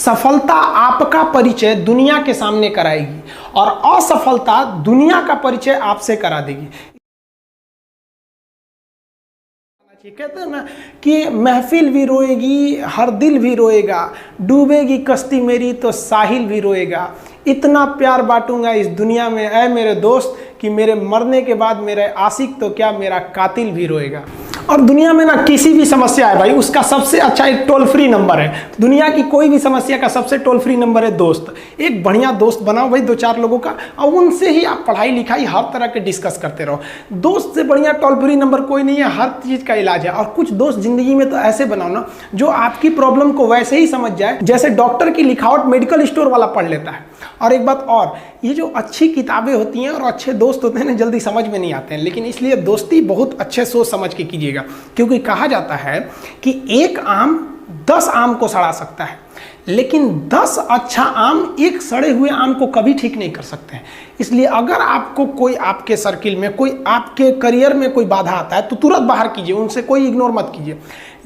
सफलता आपका परिचय दुनिया के सामने कराएगी और असफलता दुनिया का परिचय आपसे करा देगी। कहते हैं ना कि महफिल भी रोएगी, हर दिल भी रोएगा, डूबेगी कश्ती मेरी तो साहिल भी रोएगा। इतना प्यार बांटूंगा इस दुनिया में ऐ मेरे दोस्त कि मेरे मरने के बाद मेरे आशिक तो क्या मेरा कातिल भी रोएगा। और दुनिया में ना किसी भी समस्या है भाई, उसका सबसे अच्छा एक टोल फ्री नंबर है। दुनिया की कोई भी समस्या का सबसे टोल फ्री नंबर है दोस्त। एक बढ़िया दोस्त बनाओ भाई, 2-4 लोगों का, और उनसे ही आप पढ़ाई लिखाई हर तरह के डिस्कस करते रहो। दोस्त से बढ़िया टोल फ्री नंबर कोई नहीं है, हर चीज़ का इलाज है। और कुछ दोस्त जिंदगी में तो ऐसे बनाओ ना जो आपकी प्रॉब्लम को वैसे ही समझ जाए जैसे डॉक्टर की लिखावट मेडिकल स्टोर वाला पढ़ लेता है। और एक बात और, ये जो अच्छी किताबें होती हैं और अच्छे दोस्त होते हैं ना, जल्दी समझ में नहीं आते हैं। लेकिन इसलिए दोस्ती बहुत अच्छे सोच समझ के कीजिएगा, क्योंकि कहा जाता है कि एक आम 10 आम को सड़ा सकता है, लेकिन 10 अच्छा आम एक सड़े हुए आम को कभी ठीक नहीं कर सकते हैं। इसलिए अगर आपको कोई आपके सर्किल में, कोई आपके करियर में कोई बाधा आता है तो तुरंत बाहर कीजिए, उनसे कोई इग्नोर मत कीजिए।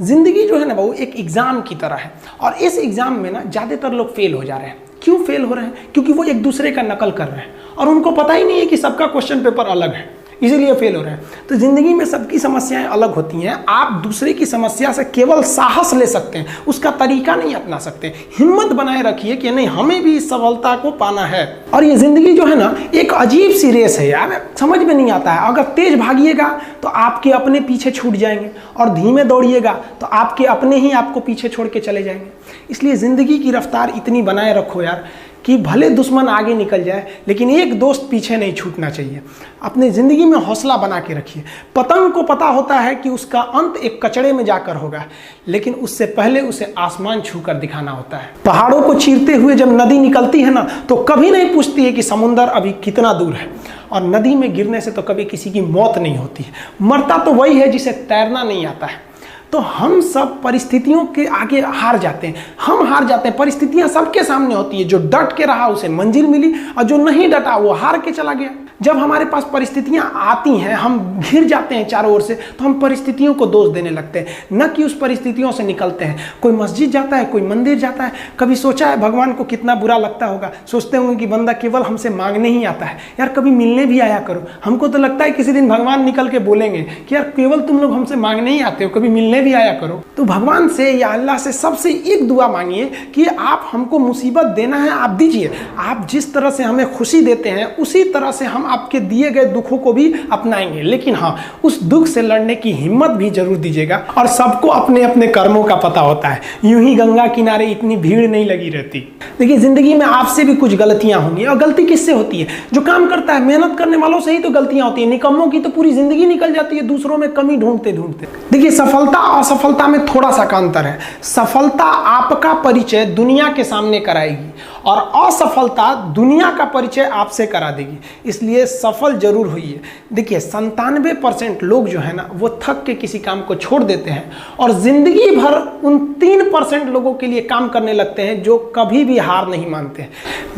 जिंदगी जो है ना वो एक एग्जाम की तरह है, और इस एग्जाम में ना ज़्यादातर लोग फेल हो जा रहे हैं। क्यों फेल हो रहे हैं? क्योंकि वो एक दूसरे का नकल कर रहे हैं और उनको पता ही नहीं है कि सबका क्वेश्चन पेपर अलग है, इसीलिए फेल हो रहे हैं। तो जिंदगी में सबकी समस्याएं अलग होती हैं। आप दूसरे की समस्या से केवल साहस ले सकते हैं, उसका तरीका नहीं अपना सकते। हिम्मत बनाए रखिए कि नहीं, हमें भी इस सफलता को पाना है। और ये जिंदगी जो है ना एक अजीब सी रेस है यार, समझ में नहीं आता है। अगर तेज भागिएगा तो आपके अपने पीछे छूट जाएंगे, और धीमे दौड़िएगा तो आपके अपने ही आपको पीछे छोड़ के चले जाएंगे। इसलिए जिंदगी की रफ्तार इतनी बनाए रखो यार कि भले दुश्मन आगे निकल जाए लेकिन एक दोस्त पीछे नहीं छूटना चाहिए। अपने ज़िंदगी में हौसला बना के रखिए। पतंग को पता होता है कि उसका अंत एक कचड़े में जाकर होगा, लेकिन उससे पहले उसे आसमान छूकर दिखाना होता है। पहाड़ों को चीरते हुए जब नदी निकलती है ना तो कभी नहीं पूछती है कि समुंदर अभी कितना दूर है, और नदी में गिरने से तो कभी किसी की मौत नहीं होती है। मरता तो वही है जिसे तैरना नहीं आता है। तो हम सब परिस्थितियों के आगे हार जाते हैं, हम हार जाते हैं। परिस्थितियां सबके सामने होती है, जो डट के रहा उसे मंजिल मिली, और जो नहीं डटा वो हार के चला गया। जब हमारे पास परिस्थितियां आती हैं, हम घिर जाते हैं चारों ओर से, तो हम परिस्थितियों को दोष देने लगते हैं, न कि उस परिस्थितियों से निकलते हैं। कोई मस्जिद जाता है, कोई मंदिर जाता है, कभी सोचा है भगवान को कितना बुरा लगता होगा? सोचते होंगे कि बंदा केवल हमसे मांगने ही आता है, यार कभी मिलने भी आया करो। हमको तो लगता है किसी दिन भगवान निकल के बोलेंगे कि यार केवल तुम लोग हमसे मांगने ही आते हो, कभी मिलने भी आया करो। तो भगवान से या अल्लाह से सबसे एक दुआ मांगिए कि आप हमको मुसीबत देना है, आप दीजिए। आप जिस तरह से हमें खुशी देते हैं उसी तरह से हम आपके दिए गए दुखों को भी अपनाएंगे, लेकिन हाँ, उस दुख से लड़ने की हिम्मत भी जरूर दीजिएगा। और सबको अपने अपने कर्मों का पता होता है, यूं ही गंगा किनारे इतनी भीड़ नहीं लगी रहती। देखिए जिंदगी में आपसे भी कुछ गलतियां होंगी, और गलती किससे होती है? जो काम करता है, मेहनत करने वालों से ही तो गलतियां होती है। निकम्मों की तो पूरी जिंदगी निकल जाती है दूसरों में कमी ढूंढते ढूंढते। देखिए सफलता और असफलता में थोड़ा सा का अंतर है। सफलता आपका परिचय दुनिया के सामने कराएगी और असफलता दुनिया का परिचय आपसे करा देगी। इसलिए सफल जरूर होइए। देखिए 97% लोग जो है ना वो थक के किसी काम को छोड़ देते हैं, और जिंदगी भर उन 3% लोगों के लिए काम करने लगते हैं जो कभी भी हार नहीं मानते हैं।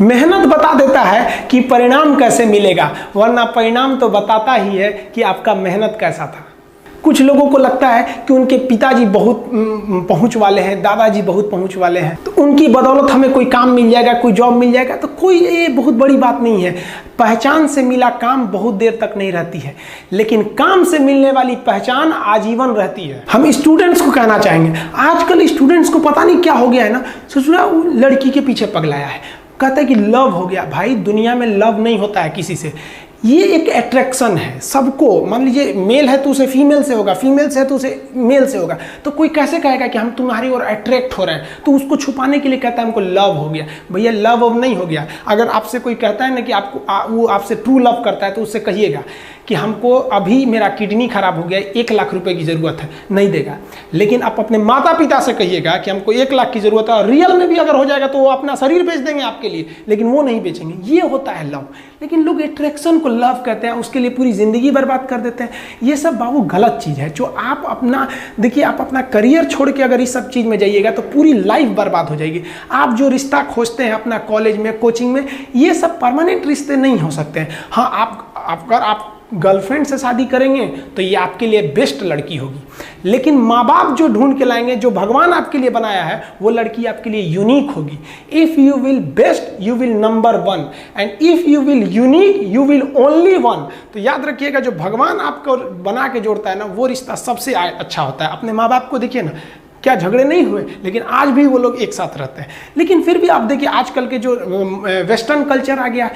मेहनत बता देता है कि परिणाम कैसे मिलेगा, वरना परिणाम तो बताता ही है कि आपका मेहनत कैसा था। कुछ लोगों को लगता है कि उनके पिताजी बहुत पहुंच वाले हैं, दादाजी बहुत पहुंच वाले हैं, तो उनकी बदौलत हमें कोई काम मिल जाएगा, कोई जॉब मिल जाएगा। तो कोई ये बहुत बड़ी बात नहीं है। पहचान से मिला काम बहुत देर तक नहीं रहती है, लेकिन काम से मिलने वाली पहचान आजीवन रहती है। हम स्टूडेंट्स को कहना चाहेंगे, आजकल स्टूडेंट्स को पता नहीं क्या हो गया है ना, सोचना लड़की के पीछे पगलाया है, कहता है कि लव हो गया। भाई दुनिया में लव नहीं होता है किसी से, ये एक अट्रैक्शन है सबको। मान लीजिए मेल है तो उसे फीमेल से होगा, फीमेल से है तो उसे मेल से होगा। तो कोई कैसे कहेगा कि हम तुम्हारी ओर अट्रैक्ट हो रहे हैं? तो उसको छुपाने के लिए कहता है हमको लव हो गया। भैया लव अब नहीं हो गया। अगर आपसे कोई कहता है ना कि आपको वो आपसे ट्रू लव करता है, तो उससे कहिएगा कि हमको अभी मेरा किडनी खराब हो गया, 1 लाख रुपए की ज़रूरत है, नहीं देगा। लेकिन आप अपने माता पिता से कहिएगा कि हमको 1 लाख की ज़रूरत है, और रियल में भी अगर हो जाएगा तो वो अपना शरीर बेच देंगे आपके लिए, लेकिन वो नहीं बेचेंगे। ये होता है लव। लेकिन लोग अट्रैक्शन को लव कहते हैं, उसके लिए पूरी ज़िंदगी बर्बाद कर देते हैं। ये सब बाबू गलत चीज़ है। जो आप अपना देखिए, आप अपना करियर छोड़ के अगर इस सब चीज़ में जाइएगा तो पूरी लाइफ बर्बाद हो जाएगी। आप जो रिश्ता खोजते हैं अपना कॉलेज में, कोचिंग में, ये सब परमानेंट रिश्ते नहीं हो सकते हैं। हाँ, अगर आप गर्लफ्रेंड से शादी करेंगे तो ये आपके लिए बेस्ट लड़की होगी। लेकिन माँ बाप जो ढूंढ के लाएंगे, जो भगवान आपके लिए बनाया है, वो लड़की आपके लिए यूनिक होगी। If you will best you will number one, and if you will unique you will only one. तो याद रखिएगा, जो भगवान आपको बना के जोड़ता है ना, वो रिश्ता सबसे अच्छा होता है। अपने माँ बाप को देखिए ना, क्या झगड़े नहीं हुए, लेकिन आज भी वो लोग एक साथ रहते हैं। लेकिन फिर भी आप देखिए आजकल के जो वेस्टर्न कल्चर आ गया,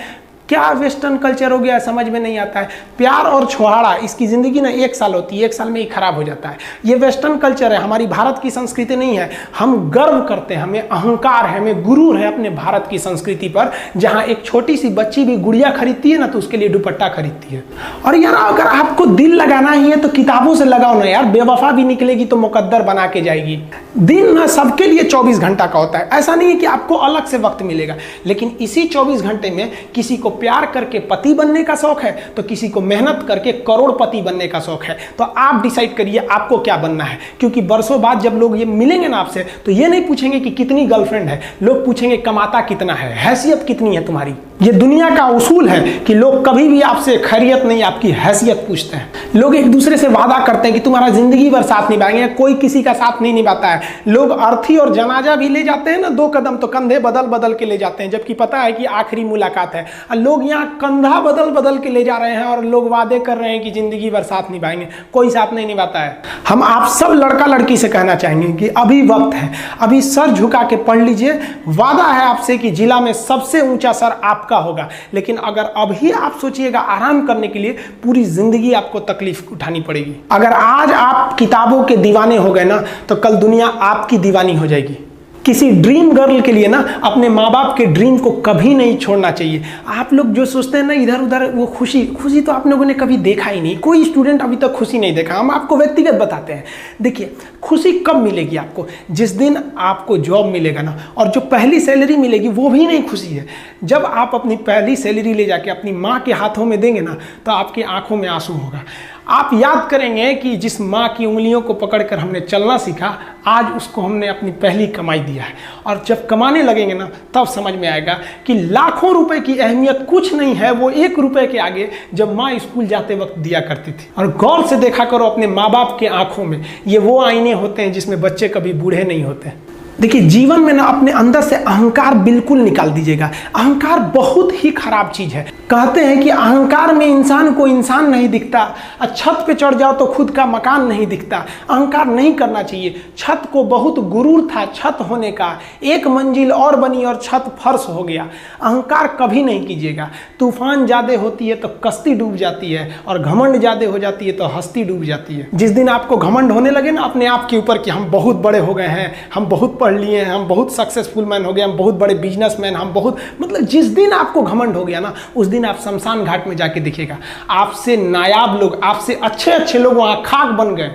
क्या वेस्टर्न कल्चर हो गया समझ में नहीं आता है। प्यार और छोहाड़ा, इसकी ज़िंदगी ना 1 साल होती है, 1 साल में ही खराब हो जाता है। ये वेस्टर्न कल्चर है, हमारी भारत की संस्कृति नहीं है। हम गर्व करते हैं, हमें अहंकार है, हमें गुरूर है अपने भारत की संस्कृति पर, जहाँ एक छोटी सी बच्ची भी गुड़िया खरीदती है ना तो उसके लिए दुपट्टा खरीदती है। और यार अगर आपको दिल लगाना ही है तो किताबों से लगाओ ना यार, बेवफा भी निकलेगी तो मुकद्दर बना के जाएगी। दिन ना सबके लिए 24 घंटा का होता है, ऐसा नहीं है कि आपको अलग से वक्त मिलेगा, लेकिन इसी 24 घंटे में किसी को प्यार करके पति बनने का शौक है तो किसी को मेहनत करके करोड़पति बनने का शौक है। तो आप डिसाइड करिए आपको क्या बनना है, क्योंकि बरसों बाद जब लोग ये मिलेंगे ना आपसे तो ये नहीं पूछेंगे कि कितनी गर्लफ्रेंड है, लोग पूछेंगे कमाता कितना है, हैसियत कितनी है तुम्हारी। ये दुनिया का उसूल है कि लोग कभी भी आपसे खैरियत नहीं, आपकी हैसियत पूछते हैं। लोग एक दूसरे से वादा करते हैं कि तुम्हारा जिंदगी भर साथ निभाएंगे, कोई किसी का साथ नहीं निभाता है। लोग अर्थी और जनाजा भी ले जाते हैं ना 2 कदम, तो कंधे बदल बदल के ले जाते हैं, जबकि पता है कि आखिरी मुलाकात है। और लोग यहाँ कंधा बदल बदल के ले जा रहे हैं और लोग वादे कर रहे हैं कि जिंदगी भर साथ निभाएंगे, कोई साथ नहीं निभाता है। हम आप सब लड़का लड़की से कहना चाहेंगे कि अभी वक्त है, अभी सर झुका के पढ़ लीजिए। वादा है आपसे कि जिला में सबसे ऊंचा सर आपका होगा, लेकिन अगर अभी आप सोचिएगा आराम करने के लिए, पूरी जिंदगी आपको तकलीफ उठानी पड़ेगी। अगर आज आप किताबों के दीवाने हो गए ना तो कल दुनिया आपकी दीवानी हो जाएगी। किसी ड्रीम गर्ल के लिए ना अपने माँ बाप के ड्रीम को कभी नहीं छोड़ना चाहिए। आप लोग जो सोचते हैं ना इधर उधर, वो खुशी तो आप लोगों ने कभी देखा ही नहीं। कोई स्टूडेंट अभी तक खुशी नहीं देखा। हम आपको व्यक्तिगत बताते हैं। देखिए खुशी कब मिलेगी आपको, जिस दिन आपको जॉब मिलेगा ना, और जो पहली सैलरी मिलेगी वो भी नहीं खुशी है। जब आप अपनी पहली सैलरी ले जाके अपनी माँ के हाथों में देंगे ना तो आपकी आंखों में आंसू होगा। आप याद करेंगे कि जिस माँ की उंगलियों को पकड़कर हमने चलना सीखा, आज उसको हमने अपनी पहली कमाई दिया है। और जब कमाने लगेंगे ना तब समझ में आएगा कि लाखों रुपए की अहमियत कुछ नहीं है, वो 1 रुपए के आगे जब माँ स्कूल जाते वक्त दिया करती थी। और गौर से देखा करो अपने माँ बाप के आंखों में, ये वो आईने होते हैं जिसमें बच्चे कभी बूढ़े नहीं होते। देखिए जीवन में ना अपने अंदर से अहंकार बिल्कुल निकाल दीजिएगा। अहंकार बहुत ही खराब चीज है। कहते हैं कि अहंकार में इंसान को इंसान नहीं दिखता, छत पे चढ़ जाओ तो खुद का मकान नहीं दिखता। अहंकार नहीं करना चाहिए। छत को बहुत गुरूर था छत होने का, 1 मंजिल और बनी और छत फर्श हो गया। अहंकार कभी नहीं कीजिएगा। तूफान ज्यादा होती है तो कश्ती डूब जाती है, और घमंड ज्यादा हो जाती है तो हस्ती डूब जाती है। जिस दिन आपको घमंड होने लगे ना अपने आप के ऊपर कि हम बहुत बड़े हो गए हैं, हम बहुत पढ़ लिए हैं, हम बहुत सक्सेसफुल मैन हो गए, हम बहुत बड़े बिजनेसमैन, हम बहुत, मतलब जिस दिन आपको घमंड हो गया ना उस दिन आप शमशान घाट में जाके देखिएगा आपसे नायाब लोग, आपसे अच्छे अच्छे लोग वहां खाक बन गए।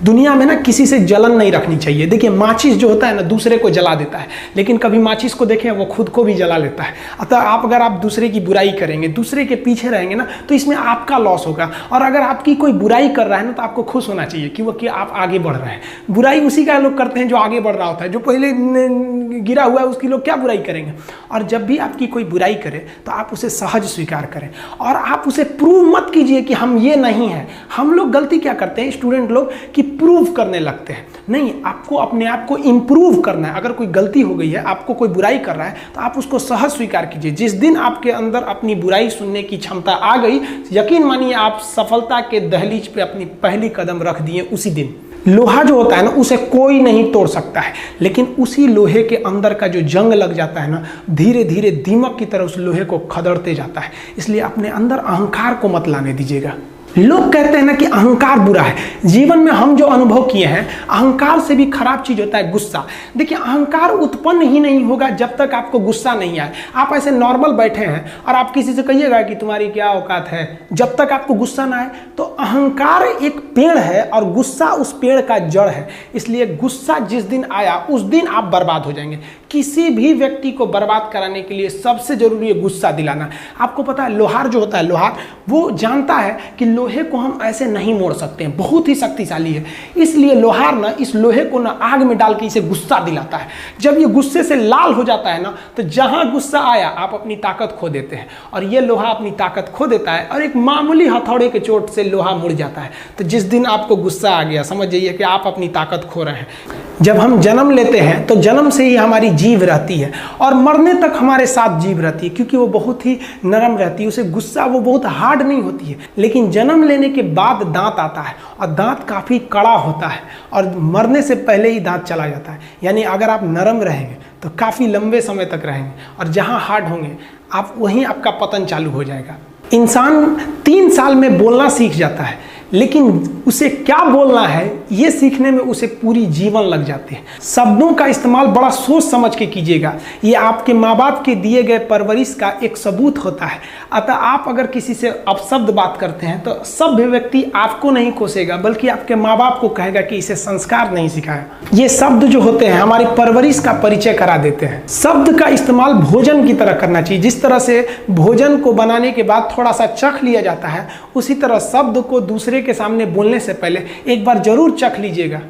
दुनिया में ना किसी से जलन नहीं रखनी चाहिए। देखिए माचिस जो होता है ना दूसरे को जला देता है, लेकिन कभी माचिस को देखें वो खुद को भी जला लेता है। अतः अगर आप दूसरे की बुराई करेंगे, दूसरे के पीछे रहेंगे ना तो इसमें आपका लॉस होगा। और अगर आपकी कोई बुराई कर रहा है ना तो आपको खुश होना चाहिए कि आप आगे बढ़ रहे हैं। बुराई उसी का लोग करते हैं जो आगे बढ़ रहा होता है, जो पहले गिरा हुआ है उसकी लोग क्या बुराई करेंगे। और जब भी आपकी कोई बुराई करे तो आप उसे सहज स्वीकार करें, और आप उसे प्रूव मत कीजिए कि हम ये नहीं हैं। हम लोग गलती क्या करते हैं स्टूडेंट लोग कि प्रूव करने लगते हैं। नहीं, आपको अपने आप को इंप्रूव करना है। अगर कोई गलती हो गई है, आपको कोई बुराई कर रहा है तो आप उसको सहज स्वीकार कीजिए। जिस दिन आपके अंदर अपनी बुराई सुनने की क्षमता आ गई, यकीन मानिए आप सफलता के दहलीज पे अपनी पहली कदम रख दिए उसी दिन। लोहा जो होता है ना उसे कोई नहीं तोड़ सकता है, लेकिन उसी लोहे के अंदर का जो जंग लग जाता है ना, धीरे धीरे दीमक की तरह उस लोहे को खदड़ते जाता है। इसलिए अपने अंदर अहंकार को मत लाने दीजिएगा। लोग कहते हैं ना कि अहंकार बुरा है। जीवन में हम जो अनुभव किए हैं, अहंकार से भी खराब चीज होता है गुस्सा। देखिए अहंकार उत्पन्न ही नहीं होगा जब तक आपको गुस्सा नहीं आए। आप ऐसे नॉर्मल बैठे हैं और आप किसी से कहिएगा कि तुम्हारी क्या औकात है, जब तक आपको गुस्सा ना आए। तो अहंकार एक पेड़ है और गुस्सा उस पेड़ का जड़ है। इसलिए गुस्सा जिस दिन आया उस दिन आप बर्बाद हो जाएंगे। किसी भी व्यक्ति को बर्बाद कराने के लिए सबसे जरूरी है गुस्सा दिलाना। आपको पता है लोहार जो होता है, लोहार वो जानता है कि लोहे को हम ऐसे नहीं मोड़ सकते हैं, बहुत ही शक्तिशाली है। इसलिए लोहार ना इस लोहे को ना आग में डाल के इसे गुस्सा दिलाता है। जब ये गुस्से से लाल हो जाता है ना, तो जहां गुस्सा आया आप अपनी ताकत खो देते हैं, और ये लोहा अपनी ताकत खो देता है और एक मामूली हथौड़े के चोट से लोहा मुड़ जाता है। तो जिस दिन आपको गुस्सा आ गया, समझ जाइए कि आप अपनी ताकत खो रहे हैं। जब हम जन्म लेते हैं तो जन्म से ही हमारी जीभ रहती है और मरने तक हमारे साथ जीभ रहती है, क्योंकि वो बहुत ही नरम रहती है, उसे गुस्सा वो बहुत हार्ड नहीं होती है। लेकिन जन्म लेने के बाद दांत आता है और दांत काफ़ी कड़ा होता है और मरने से पहले ही दांत चला जाता है। यानी अगर आप नरम रहेंगे तो काफ़ी लंबे समय तक रहेंगे, और जहाँ हार्ड होंगे आप वहीं आपका पतन चालू हो जाएगा। इंसान 3 साल में बोलना सीख जाता है, लेकिन उसे क्या बोलना है ये सीखने में उसे पूरी जीवन लग जाती है। शब्दों का इस्तेमाल बड़ा सोच समझ के कीजिएगा, ये आपके माँ बाप के दिए गए परवरिश का एक सबूत होता है। अतः आप अगर किसी से अपशब्द बात करते हैं तो सभ्य व्यक्ति आपको नहीं कोसेगा, बल्कि आपके माँ बाप को कहेगा कि इसे संस्कार नहीं सिखाया। ये शब्द जो होते हैं हमारी परवरिश का परिचय करा देते हैं। शब्द का इस्तेमाल भोजन की तरह करना चाहिए। जिस तरह से भोजन को बनाने के बाद थोड़ा सा चख लिया जाता है, उसी तरह शब्द को दूसरे के सामने बोलने से पहले एक बार जरूर चख लीजिएगा।